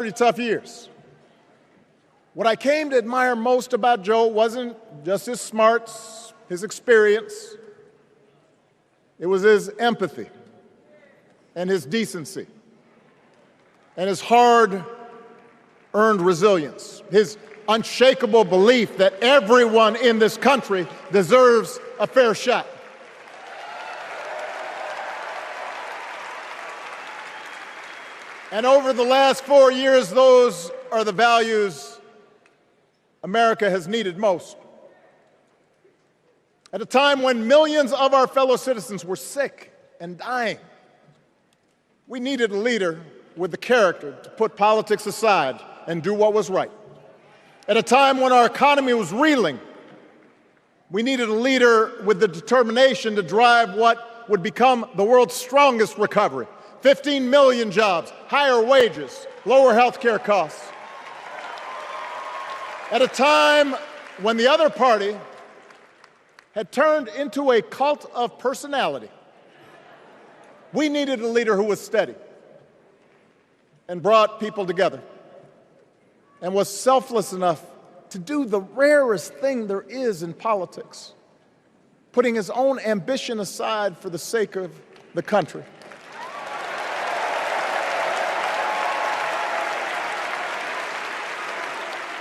pretty tough years. What I came to admire most about Joe wasn't just his smarts, his experience. It was his empathy and his decency and his hard-earned resilience, his unshakable belief that everyone in this country deserves a fair shot. And over the last 4 years, those are the values America has needed most. At a time when millions of our fellow citizens were sick and dying, we needed a leader with the character to put politics aside and do what was right. At a time when our economy was reeling, we needed a leader with the determination to drive what would become the world's strongest recovery. 15 million jobs, higher wages, lower health care costs. At a time when the other party had turned into a cult of personality, we needed a leader who was steady and brought people together and was selfless enough to do the rarest thing there is in politics, putting his own ambition aside for the sake of the country.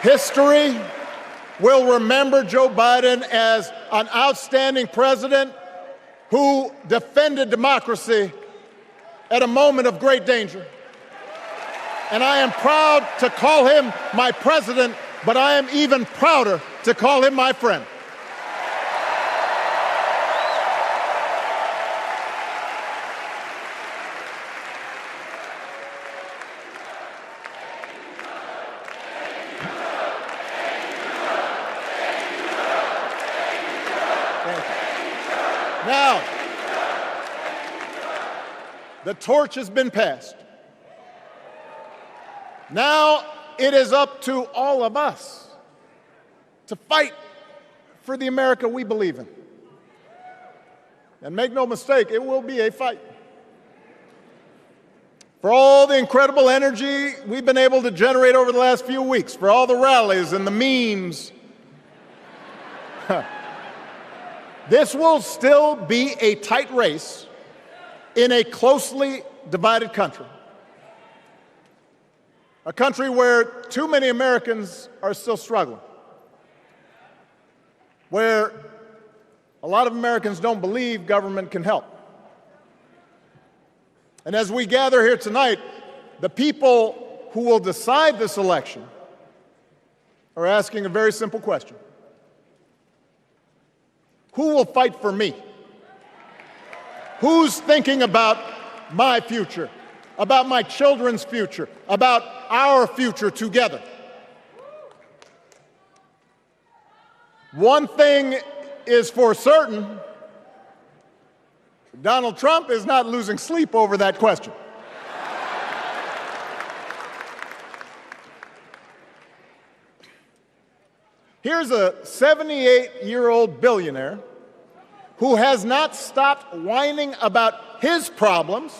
History will remember Joe Biden as an outstanding president who defended democracy at a moment of great danger. And I am proud to call him my president, but I am even prouder to call him my friend. Now, the torch has been passed. Now it is up to all of us to fight for the America we believe in. And make no mistake, it will be a fight. For all the incredible energy we've been able to generate over the last few weeks, for all the rallies and the memes, this will still be a tight race in a closely divided country. A country where too many Americans are still struggling, where a lot of Americans don't believe government can help. And as we gather here tonight, the people who will decide this election are asking a very simple question. Who will fight for me? Who's thinking about my future, about my children's future, about our future together? One thing is for certain, Donald Trump is not losing sleep over that question. Here's a 78-year-old billionaire who has not stopped whining about his problems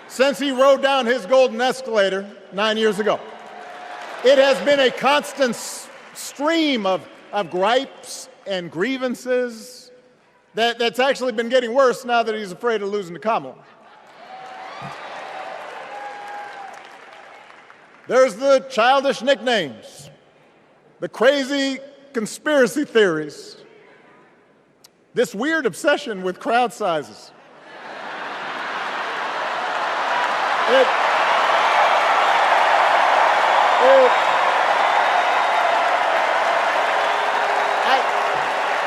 since he rode down his golden escalator 9 years ago. It has been a constant stream of gripes and grievances that's actually been getting worse now that he's afraid of losing to Kamala. There's the childish nicknames, the crazy conspiracy theories, this weird obsession with crowd sizes.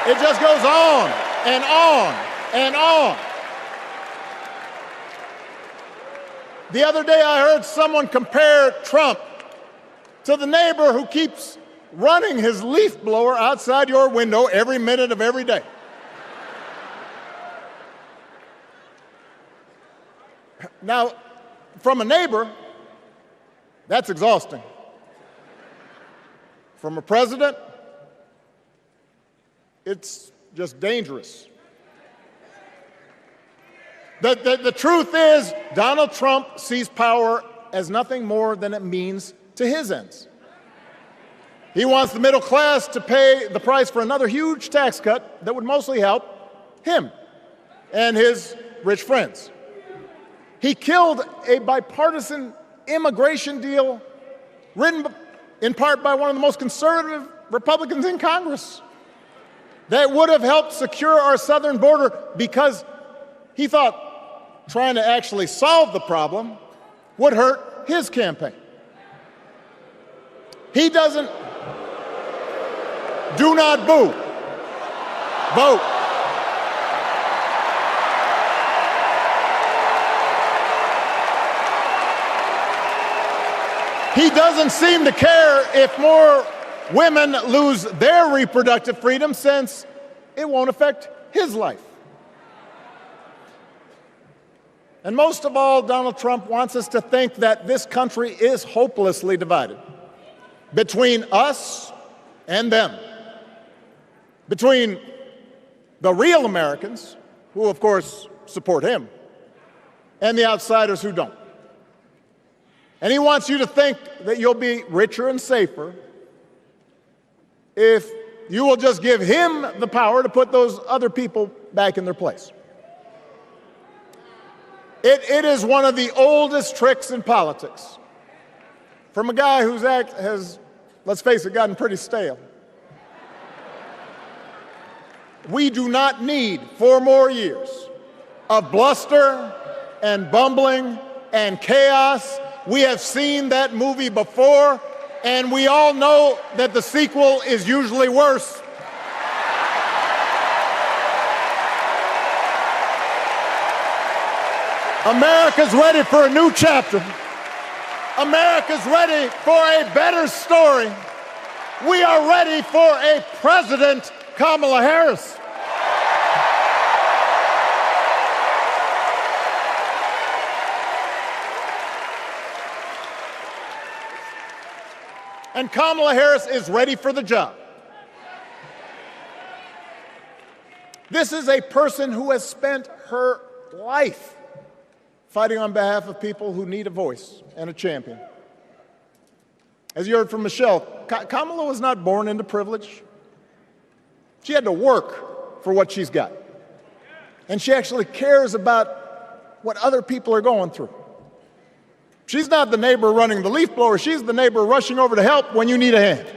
It just goes on and on and on. The other day I heard someone compare Trump to the neighbor who keeps running his leaf blower outside your window every minute of every day. Now, from a neighbor, that's exhausting. From a president, it's just dangerous. The truth is, Donald Trump sees power as nothing more than it means to his ends. He wants the middle class to pay the price for another huge tax cut that would mostly help him and his rich friends. He killed a bipartisan immigration deal written in part by one of the most conservative Republicans in Congress that would have helped secure our southern border, because he thought trying to actually solve the problem would hurt his campaign. He doesn't. Do not boo. Vote. He doesn't seem to care if more women lose their reproductive freedom, since it won't affect his life. And most of all, Donald Trump wants us to think that this country is hopelessly divided between us and them, between the real Americans, who of course support him, and the outsiders who don't. And he wants you to think that you'll be richer and safer if you will just give him the power to put those other people back in their place. It is one of the oldest tricks in politics, from a guy whose act has, let's face it, gotten pretty stale. We do not need 4 more years of bluster and bumbling and chaos. We have seen that movie before, and we all know that the sequel is usually worse. America's ready for a new chapter. America's ready for a better story. We are ready for a President Kamala Harris. And Kamala Harris is ready for the job. This is a person who has spent her life fighting on behalf of people who need a voice and a champion. As you heard from Michelle, Kamala was not born into privilege. She had to work for what she's got. And she actually cares about what other people are going through. She's not the neighbor running the leaf blower. She's the neighbor rushing over to help when you need a hand.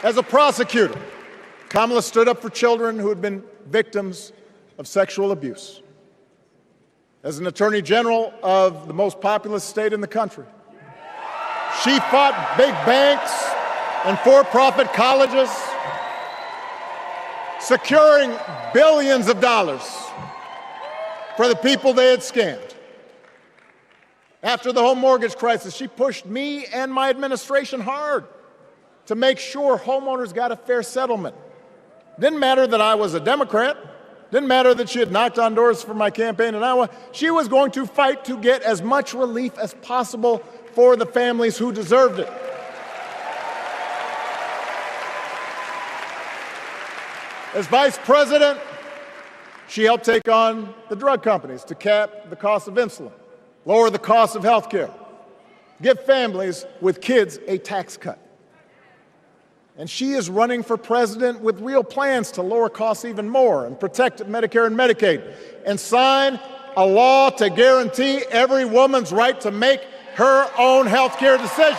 As a prosecutor, Kamala stood up for children who had been victims of sexual abuse. As an attorney general of the most populous state in the country, she fought big banks and for-profit colleges, securing billions of dollars for the people they had scammed. After the home mortgage crisis, she pushed me and my administration hard to make sure homeowners got a fair settlement. Didn't matter that I was a Democrat. Didn't matter that she had knocked on doors for my campaign in Iowa. She was going to fight to get as much relief as possible for the families who deserved it. As vice president, she helped take on the drug companies to cap the cost of insulin, lower the cost of health care, give families with kids a tax cut. And she is running for president with real plans to lower costs even more and protect Medicare and Medicaid and sign a law to guarantee every woman's right to make her own health care decisions.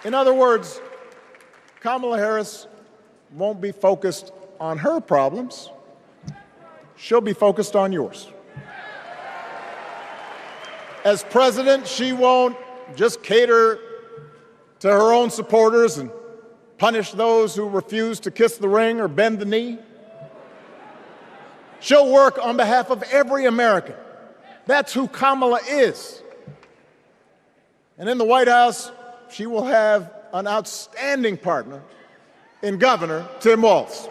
In other words, Kamala Harris won't be focused on her problems. She'll be focused on yours. As president, she won't just cater to her own supporters and punish those who refuse to kiss the ring or bend the knee. She'll work on behalf of every American. That's who Kamala is. And in the White House, she will have an outstanding partner in Governor Tim Walz.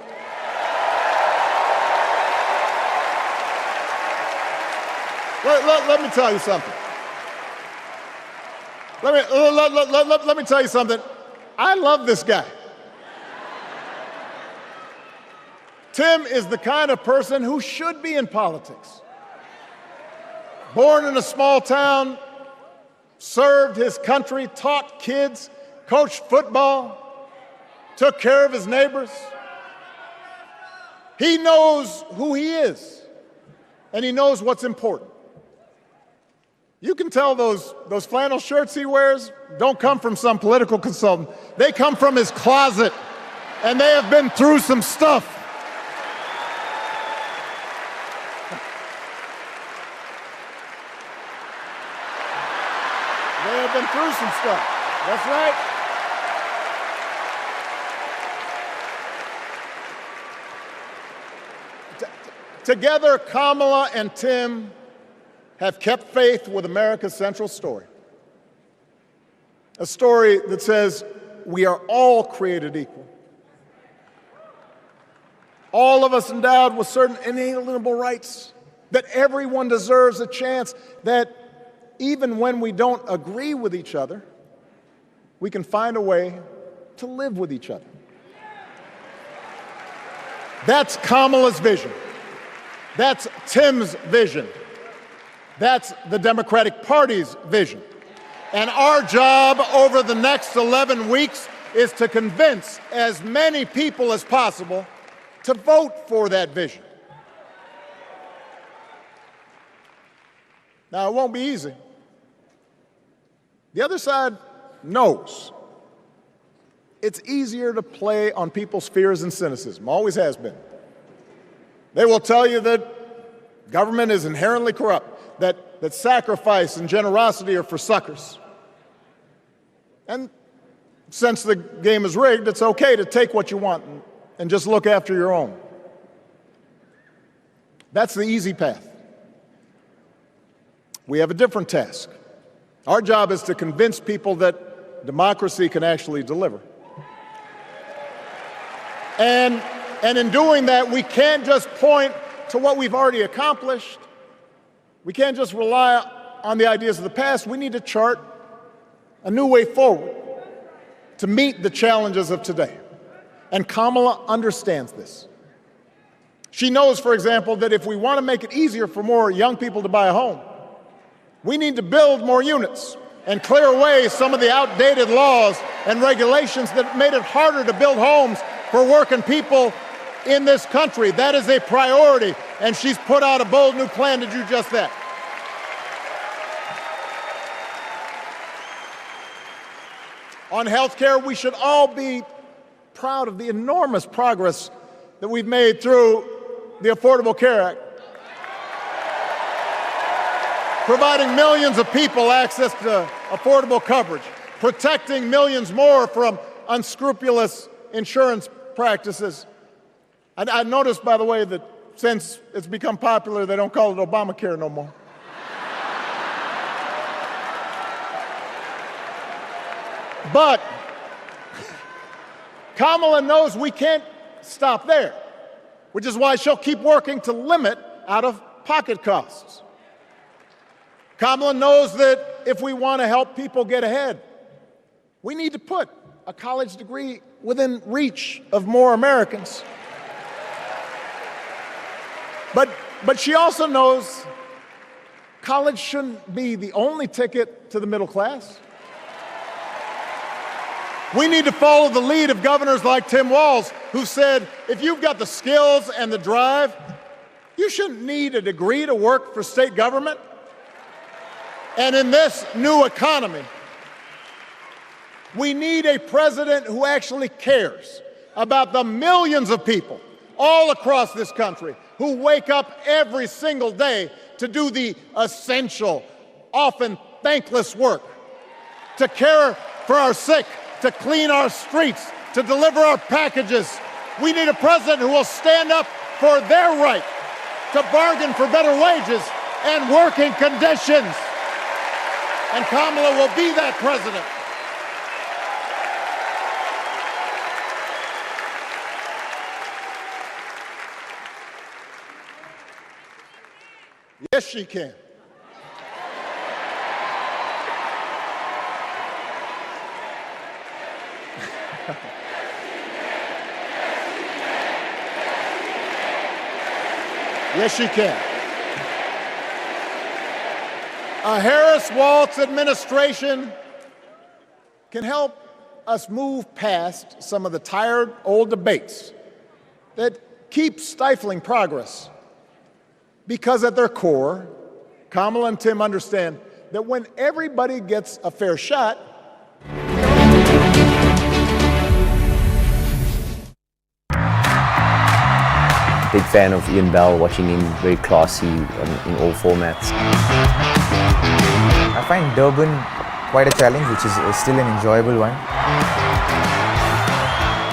Let me tell you something. let me tell you something. I love this guy. Tim is the kind of person who should be in politics. Born in a small town, served his country, taught kids, coached football, took care of his neighbors. He knows who he is, and he knows what's important. You can tell those flannel shirts he wears don't come from some political consultant. They come from his closet, and they have been through some stuff. They have been through some stuff. That's right. Together, Kamala and Tim have kept faith with America's central story. A story that says we are all created equal. All of us endowed with certain inalienable rights, that everyone deserves a chance, that even when we don't agree with each other, we can find a way to live with each other. That's Kamala's vision. That's Tim's vision. That's the Democratic Party's vision. And our job over the next 11 weeks is to convince as many people as possible to vote for that vision. Now, it won't be easy. The other side knows it's easier to play on people's fears and cynicism, always has been. They will tell you that government is inherently corrupt, that sacrifice and generosity are for suckers. And since the game is rigged, it's okay to take what you want and just look after your own. That's the easy path. We have a different task. Our job is to convince people that democracy can actually deliver. And in doing that, we can't just point to what we've already accomplished. We can't just rely on the ideas of the past. We need to chart a new way forward to meet the challenges of today. And Kamala understands this. She knows, for example, that if we want to make it easier for more young people to buy a home, we need to build more units and clear away some of the outdated laws and regulations that made it harder to build homes for working people in this country. That is a priority, and she's put out a bold new plan to do just that. On health care, we should all be proud of the enormous progress that we've made through the Affordable Care Act, providing millions of people access to affordable coverage, protecting millions more from unscrupulous insurance practices. I noticed, by the way, that since it's become popular, they don't call it Obamacare no more. But Kamala knows we can't stop there, which is why she'll keep working to limit out-of-pocket costs. Kamala knows that if we want to help people get ahead, we need to put a college degree within reach of more Americans. But she also knows college shouldn't be the only ticket to the middle class. We need to follow the lead of governors like Tim Walz, who said, if you've got the skills and the drive, you shouldn't need a degree to work for state government. And in this new economy, we need a president who actually cares about the millions of people all across this country who wake up every single day to do the essential, often thankless work, to care for our sick, to clean our streets, to deliver our packages. We need a president who will stand up for their right to bargain for better wages and working conditions. And Kamala will be that president. Yes, she can. Yes, she can. A Harris-Walz administration can help us move past some of the tired old debates that keep stifling progress, because at their core, Kamala and Tim understand that when everybody gets a fair shot, Big fan of Ian Bell, watching him very classy in all formats. I find Durban quite a challenge, which is still an enjoyable one.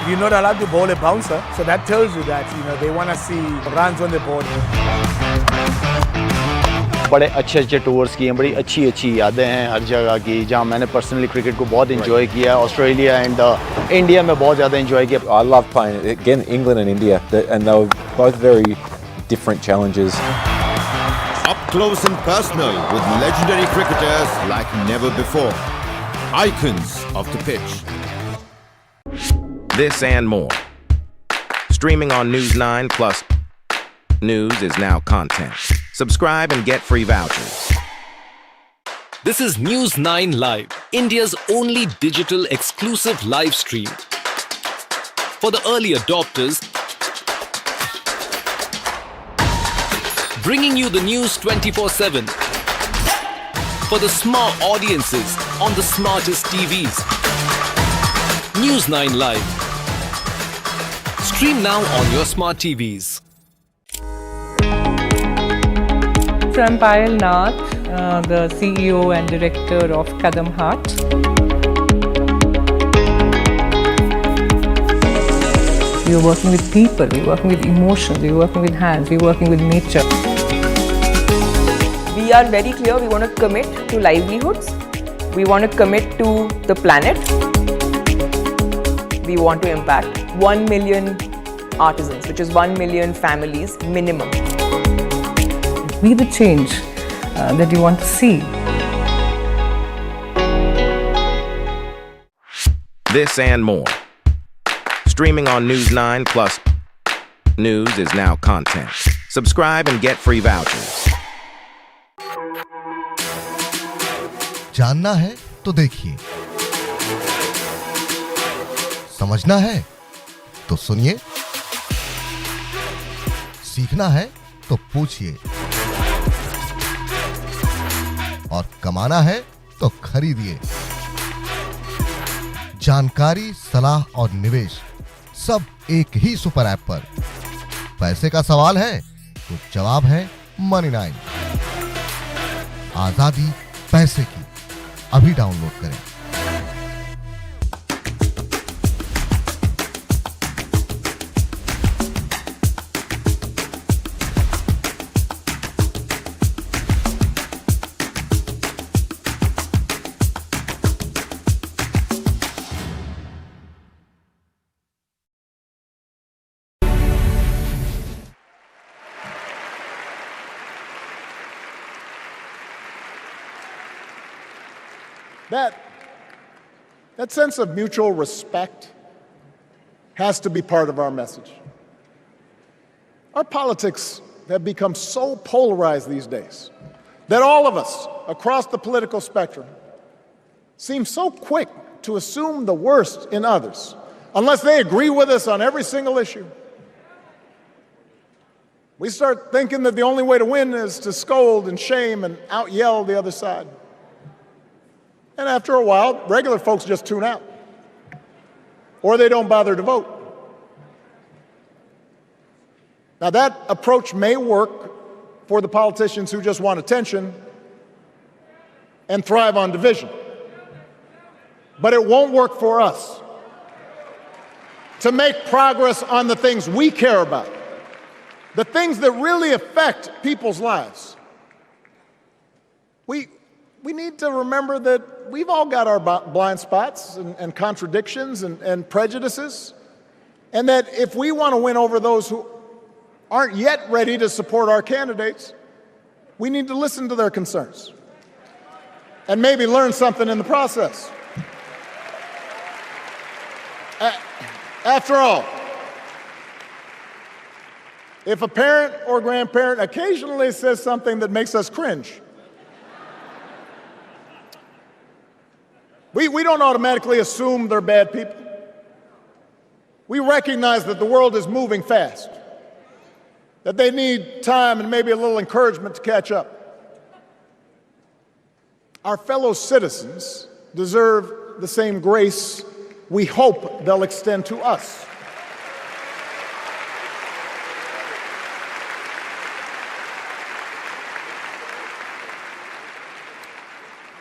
We're not allowed to bowl a bouncer, so that tells you that they want to see runs on the board. बड़े अच्छे tours किए हैं, बड़ी अच्छी यादें हैं हर जगह की, जहाँ मैंने पर्सनली क्रिकेट को बहुत एंजॉय किया है. ऑस्ट्रेलिया एंड इंडिया में बहुत ज़्यादा एंजॉय किया. I love playing again England and India, and they were both very different challenges. Up close and personal with legendary cricketers like never before. Icons of the pitch. This and more. Streaming on News 9 Plus. News is now content. Subscribe and get free vouchers. This is News 9 Live, India's only digital exclusive live stream. For the early adopters, bringing you the news 24/7. For the smart audiences on the smartest TVs. News 9 Live. Stream now on your smart TVs. I'm Payal Nath, the CEO and Director of Kadam Heart. We're working with people, we're working with emotions, we're working with hands, we're working with nature. We are very clear, we want to commit to livelihoods, we want to commit to the planet, we want to impact 1 million artisans, which is 1 million families minimum. Be the change that you want to see. This and more. Streaming on News 9 Plus. News is now content. Subscribe and get free vouchers. जानना है तो देखिए, समझना है तो सुनिए, सीखना है तो पूछिए, और कमाना है तो खरीदिए. जानकारी, सलाह और निवेश सब एक ही सुपर ऐप पर. पैसे का सवाल है तो जवाब है मनी 9. आजादी पैसे की. अभी डाउनलोड करें. That sense of mutual respect has to be part of our message. Our politics have become so polarized these days that all of us across the political spectrum seem so quick to assume the worst in others unless they agree with us on every single issue. We start thinking that the only way to win is to scold and shame and out-yell the other side. And after a while, regular folks just tune out, or they don't bother to vote. Now, that approach may work for the politicians who just want attention and thrive on division, but it won't work for us to make progress on the things we care about, the things that really affect people's lives. We need to remember that we've all got our blind spots and contradictions and prejudices, and that if we want to win over those who aren't yet ready to support our candidates, we need to listen to their concerns and maybe learn something in the process. After all, if a parent or grandparent occasionally says something that makes us cringe, we don't automatically assume they're bad people. We recognize that the world is moving fast, that they need time and maybe a little encouragement to catch up. Our fellow citizens deserve the same grace we hope they'll extend to us.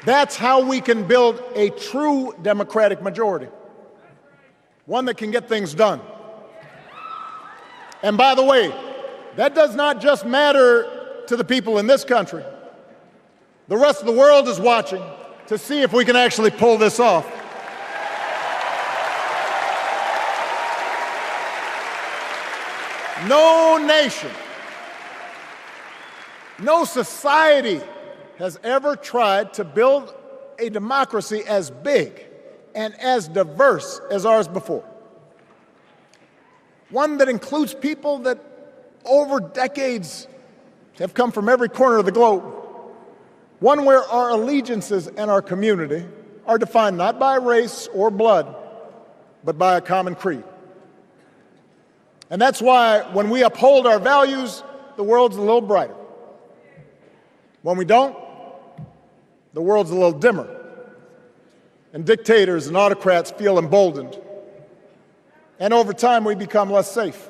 That's how we can build a true democratic majority, one that can get things done. And by the way, that does not just matter to the people in this country. The rest of the world is watching to see if we can actually pull this off. No nation, no society has ever tried to build a democracy as big and as diverse as ours before. One that includes people that over decades have come from every corner of the globe. One where our allegiances and our community are defined not by race or blood, but by a common creed. And that's why when we uphold our values, the world's a little brighter. When we don't, the world's a little dimmer. And dictators and autocrats feel emboldened. And over time, we become less safe.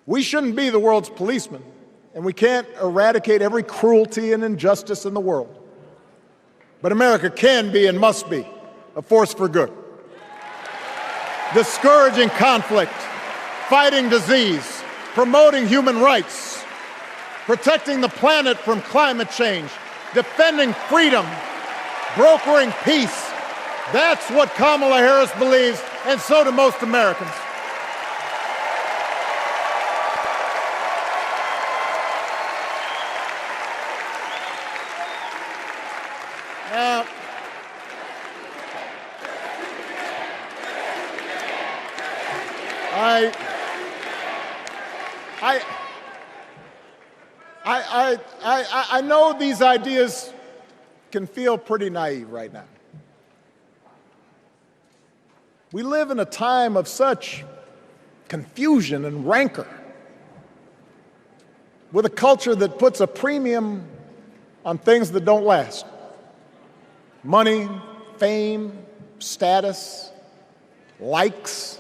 We shouldn't be the world's policemen, and we can't eradicate every cruelty and injustice in the world. But America can be and must be a force for good, discouraging conflict, fighting disease, promoting human rights, protecting the planet from climate change, defending freedom, brokering peace. That's what Kamala Harris believes, and so do most Americans. Now, I know these ideas can feel pretty naive right now. We live in a time of such confusion and rancor, with a culture that puts a premium on things that don't last. Money, fame, status, likes.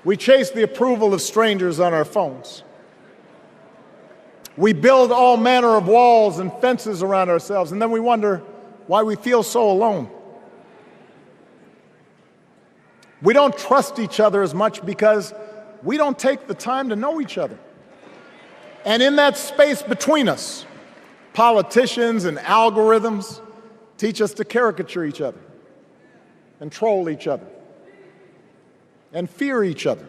We chase the approval of strangers on our phones. We build all manner of walls and fences around ourselves, and then we wonder why we feel so alone. We don't trust each other as much because we don't take the time to know each other. And in that space between us, politicians and algorithms teach us to caricature each other and troll each other and fear each other.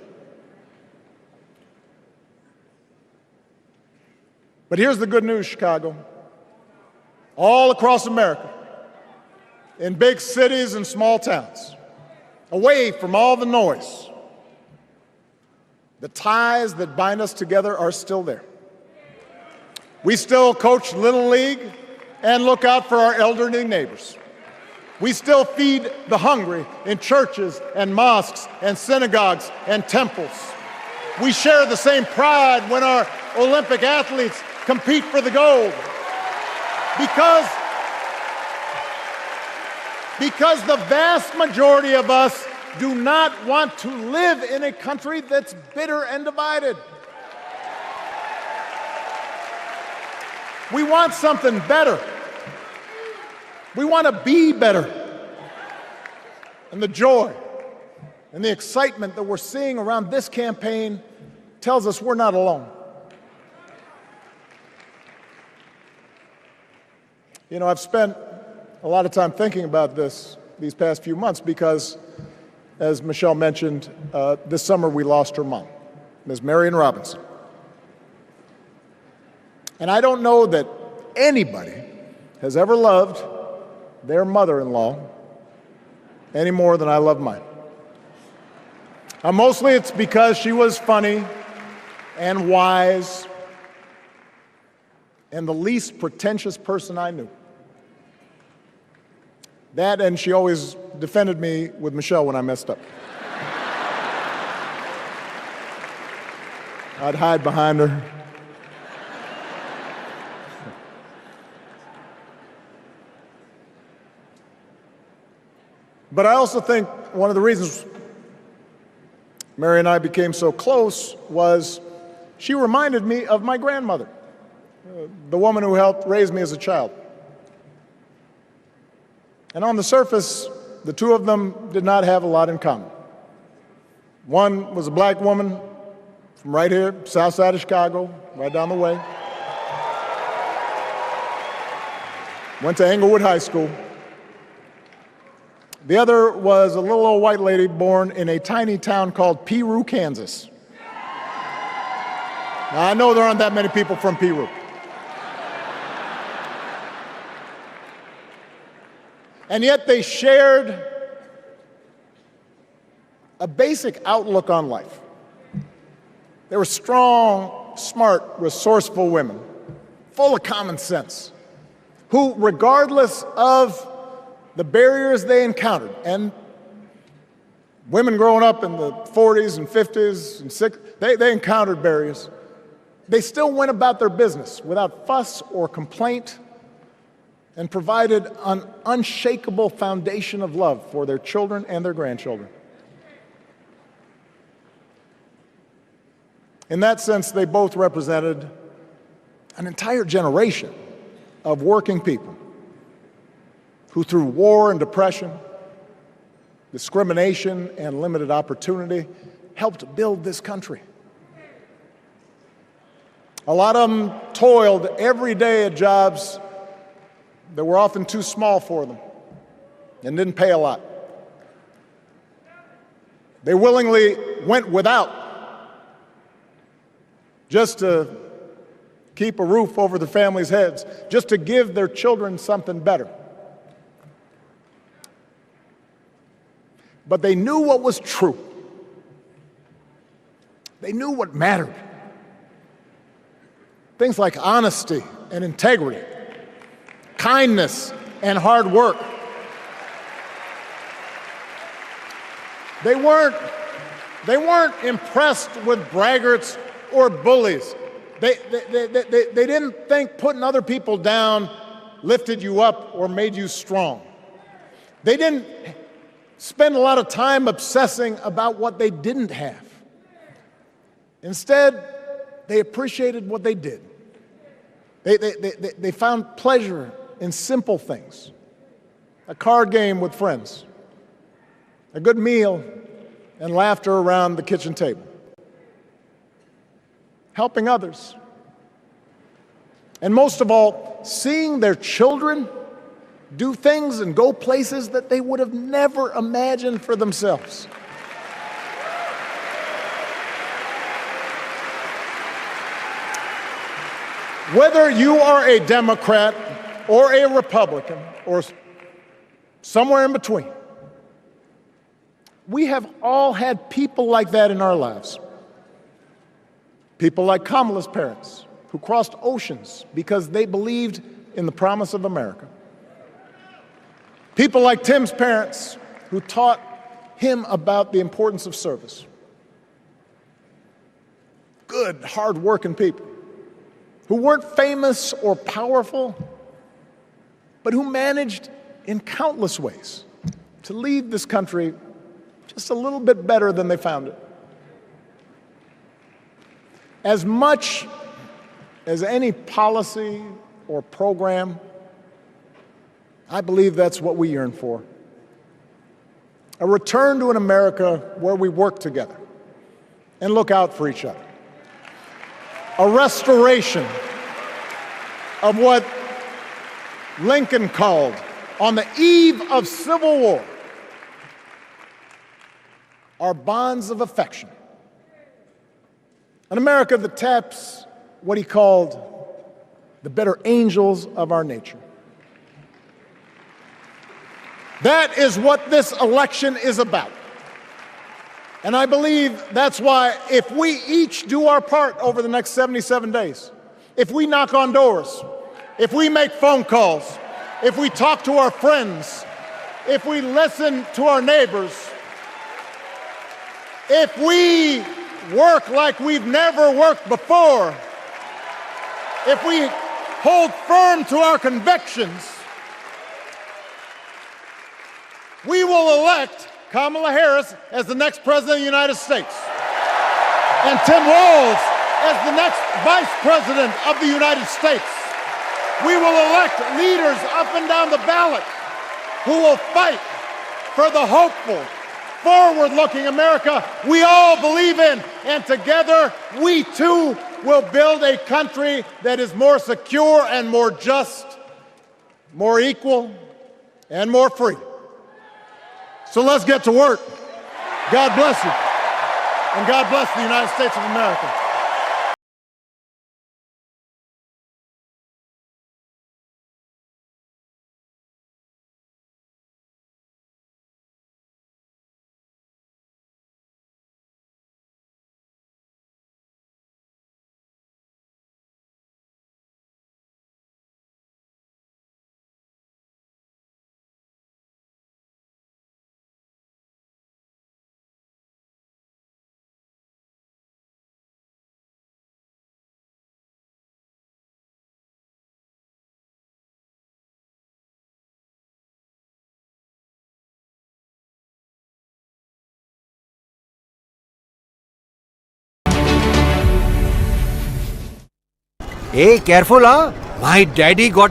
But here's the good news, Chicago. All across America, in big cities and small towns, away from all the noise, the ties that bind us together are still there. We still coach Little League and look out for our elderly neighbors. We still feed the hungry in churches and mosques and synagogues and temples. We share the same pride when our Olympic athletes compete for the gold. Because the vast majority of us do not want to live in a country that's bitter and divided. We want something better. We want to be better. And the joy and the excitement that we're seeing around this campaign tells us we're not alone. You know, I've spent a lot of time thinking about these past few months because, as Michelle mentioned, this summer we lost her mom, Ms. Marion Robinson. And I don't know that anybody has ever loved their mother-in-law any more than I love mine. Mostly it's because she was funny and wise and the least pretentious person I knew. That, and she always defended me with Michelle when I messed up. I'd hide behind her. But I also think one of the reasons Mary and I became so close was she reminded me of my grandmother, the woman who helped raise me as a child. And on the surface, the two of them did not have a lot in common. One was a black woman from right here, south side of Chicago, right down the way. Went to Englewood High School. The other was a little old white lady born in a tiny town called Peru, Kansas. Now, I know there aren't that many people from Peru. And yet they shared a basic outlook on life. They were strong, smart, resourceful women, full of common sense, who, regardless of the barriers they encountered, and women growing up in the 40s and 50s and 60s, they encountered barriers. They still went about their business without fuss or complaint and provided an unshakable foundation of love for their children and their grandchildren. In that sense, they both represented an entire generation of working people who, through war and depression, discrimination and limited opportunity, helped build this country. A lot of them toiled every day at jobs that were often too small for them and didn't pay a lot. They willingly went without just to keep a roof over their families' heads, just to give their children something better. But they knew what was true. They knew what mattered. Things like honesty and integrity, kindness and hard work. They weren't impressed with braggarts or bullies. They didn't think putting other people down lifted you up or made you strong. They didn't spend a lot of time obsessing about what they didn't have. Instead, they appreciated what they did. They found pleasure in simple things. A card game with friends, a good meal, and laughter around the kitchen table. Helping others. And most of all, seeing their children do things and go places that they would have never imagined for themselves. Whether you are a Democrat or a Republican or somewhere in between, we have all had people like that in our lives. People like Kamala's parents, who crossed oceans because they believed in the promise of America. People like Tim's parents, who taught him about the importance of service. Good, hard-working people who weren't famous or powerful, but who managed in countless ways to leave this country just a little bit better than they found it. As much as any policy or program, I believe that's what we yearn for. A return to an America where we work together and look out for each other. A restoration of what Lincoln called, on the eve of Civil War, our bonds of affection. An America that taps what he called the better angels of our nature. That is what this election is about. And I believe that's why if we each do our part over the next 77 days, if we knock on doors, if we make phone calls, if we talk to our friends, if we listen to our neighbors, if we work like we've never worked before, if we hold firm to our convictions, we will elect Kamala Harris as the next President of the United States and Tim Walz as the next Vice President of the United States. We will elect leaders up and down the ballot who will fight for the hopeful, forward-looking America we all believe in. And together, we too will build a country that is more secure and more just, more equal, and more free. So let's get to work. God bless you. And God bless the United States of America. Hey, careful, huh? My daddy got